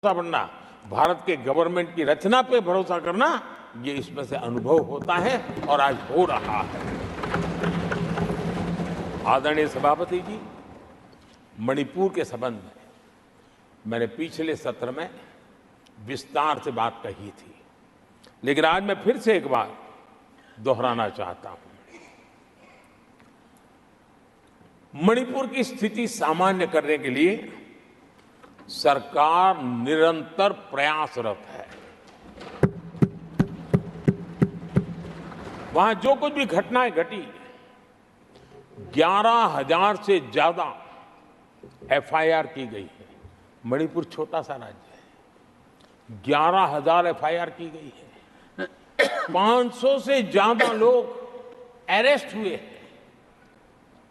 बनना, भारत के गवर्नमेंट की रचना पे भरोसा करना, ये इसमें से अनुभव होता है और आज हो रहा है। आदरणीय सभापति जी, मणिपुर के संबंध में मैंने पिछले सत्र में विस्तार से बात कही थी, लेकिन आज मैं फिर से एक बार दोहराना चाहता हूं। मणिपुर की स्थिति सामान्य करने के लिए सरकार निरंतर प्रयासरत है। वहां जो कुछ भी घटनाएं घटी, 11,000 से ज्यादा एफआईआर की गई है। मणिपुर छोटा सा राज्य है, 11,000 एफआईआर की गई है। 500 से ज्यादा लोग अरेस्ट हुए हैं।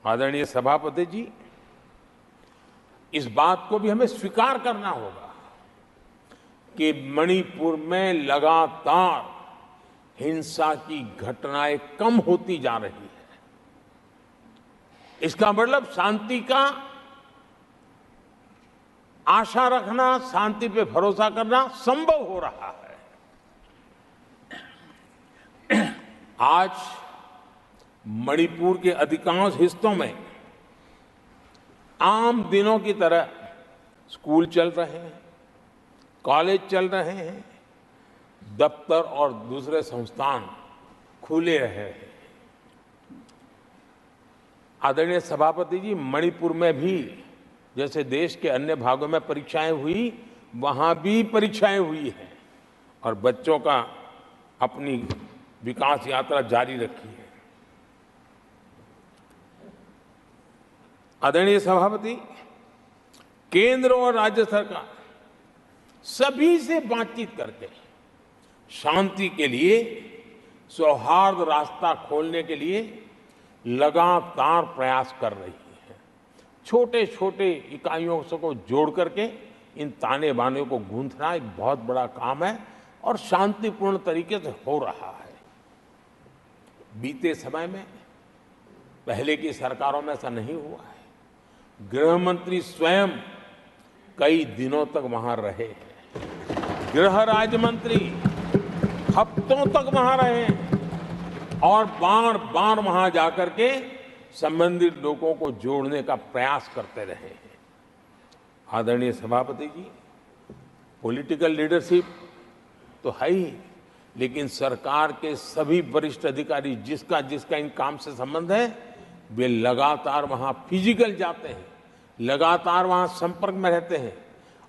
आदरणीय सभापति जी, इस बात को भी हमें स्वीकार करना होगा कि मणिपुर में लगातार हिंसा की घटनाएं कम होती जा रही है। इसका मतलब शांति का आशा रखना, शांति पे भरोसा करना संभव हो रहा है। आज मणिपुर के अधिकांश हिस्सों में आम दिनों की तरह स्कूल चल रहे हैं, कॉलेज चल रहे हैं, दफ्तर और दूसरे संस्थान खुले रहे हैं। आदरणीय सभापति जी, मणिपुर में भी जैसे देश के अन्य भागों में परीक्षाएं हुई, वहां भी परीक्षाएं हुई हैं और बच्चों का अपनी विकास यात्रा जारी रखी है। आदरणीय सभापति, केंद्र और राज्य सरकार सभी से बातचीत करके शांति के लिए, सौहार्द रास्ता खोलने के लिए लगातार प्रयास कर रही है। छोटे छोटे इकाइयों को जोड़ करके इन ताने बाने को गूंथना एक बहुत बड़ा काम है और शांतिपूर्ण तरीके से हो रहा है। बीते समय में पहले की सरकारों में ऐसा नहीं हुआ है। गृह मंत्री स्वयं कई दिनों तक वहां रहे हैं, गृह राज्य मंत्री हफ्तों तक वहां रहे हैं और बार बार वहां जाकर के संबंधित लोगों को जोड़ने का प्रयास करते रहे हैं। आदरणीय सभापति जी, पॉलिटिकल लीडरशिप तो है ही, लेकिन सरकार के सभी वरिष्ठ अधिकारी जिसका जिसका इन काम से संबंध है, वे लगातार वहां फिजिकल जाते हैं, लगातार वहां संपर्क में रहते हैं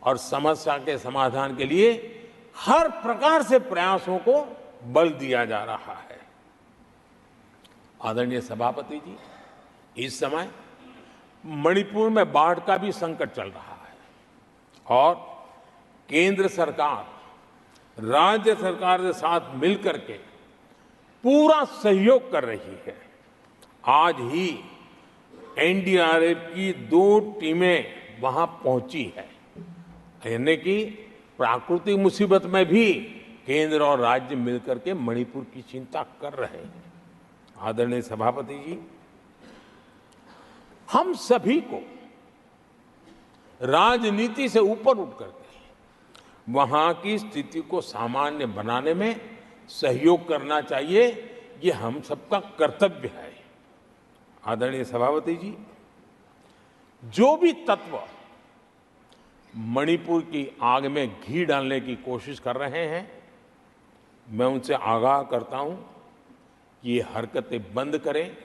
और समस्या के समाधान के लिए हर प्रकार से प्रयासों को बल दिया जा रहा है। आदरणीय सभापति जी, इस समय मणिपुर में बाढ़ का भी संकट चल रहा है और केंद्र सरकार राज्य सरकार के साथ मिलकर के पूरा सहयोग कर रही है। आज ही एनडीआरएफ की 2 टीमें वहां पहुंची है, यानी कि प्राकृतिक मुसीबत में भी केंद्र और राज्य मिलकर के मणिपुर की चिंता कर रहे हैं। आदरणीय सभापति जी, हम सभी को राजनीति से ऊपर उठ करके वहां की स्थिति को सामान्य बनाने में सहयोग करना चाहिए। ये हम सबका कर्तव्य है। आदरणीय सभापति जी, जो भी तत्व मणिपुर की आग में घी डालने की कोशिश कर रहे हैं, मैं उनसे आगाह करता हूं कि ये हरकतें बंद करें।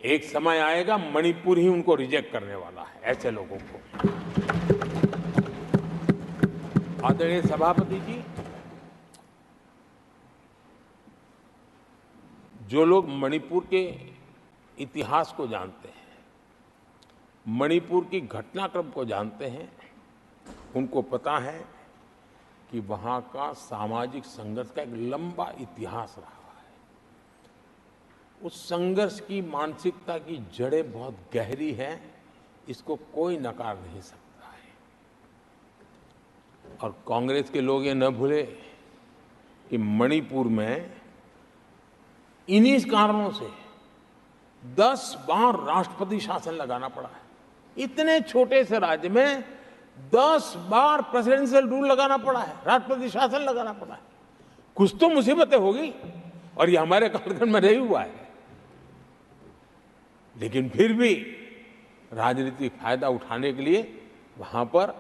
एक समय आएगा मणिपुर ही उनको रिजेक्ट करने वाला है, ऐसे लोगों को। आदरणीय सभापति जी, जो लोग मणिपुर के इतिहास को जानते हैं, मणिपुर की घटनाक्रम को जानते हैं, उनको पता है कि वहां का सामाजिक संघर्ष का एक लंबा इतिहास रहा है। उस संघर्ष की मानसिकता की जड़ें बहुत गहरी हैं, इसको कोई नकार नहीं सकता है। और कांग्रेस के लोग ये न भूले कि मणिपुर में इन्हीं कारणों से 10 बार राष्ट्रपति शासन लगाना पड़ा है। इतने छोटे से राज्य में 10 बार प्रेसिडेंशियल रूल लगाना पड़ा है, राष्ट्रपति शासन लगाना पड़ा है। कुछ तो मुसीबतें होगी और ये हमारे कालखंड में नहीं हुआ है। लेकिन फिर भी राजनीतिक फायदा उठाने के लिए वहां पर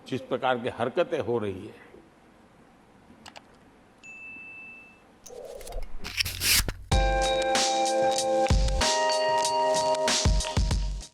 जिस प्रकार की हरकतें हो रही है,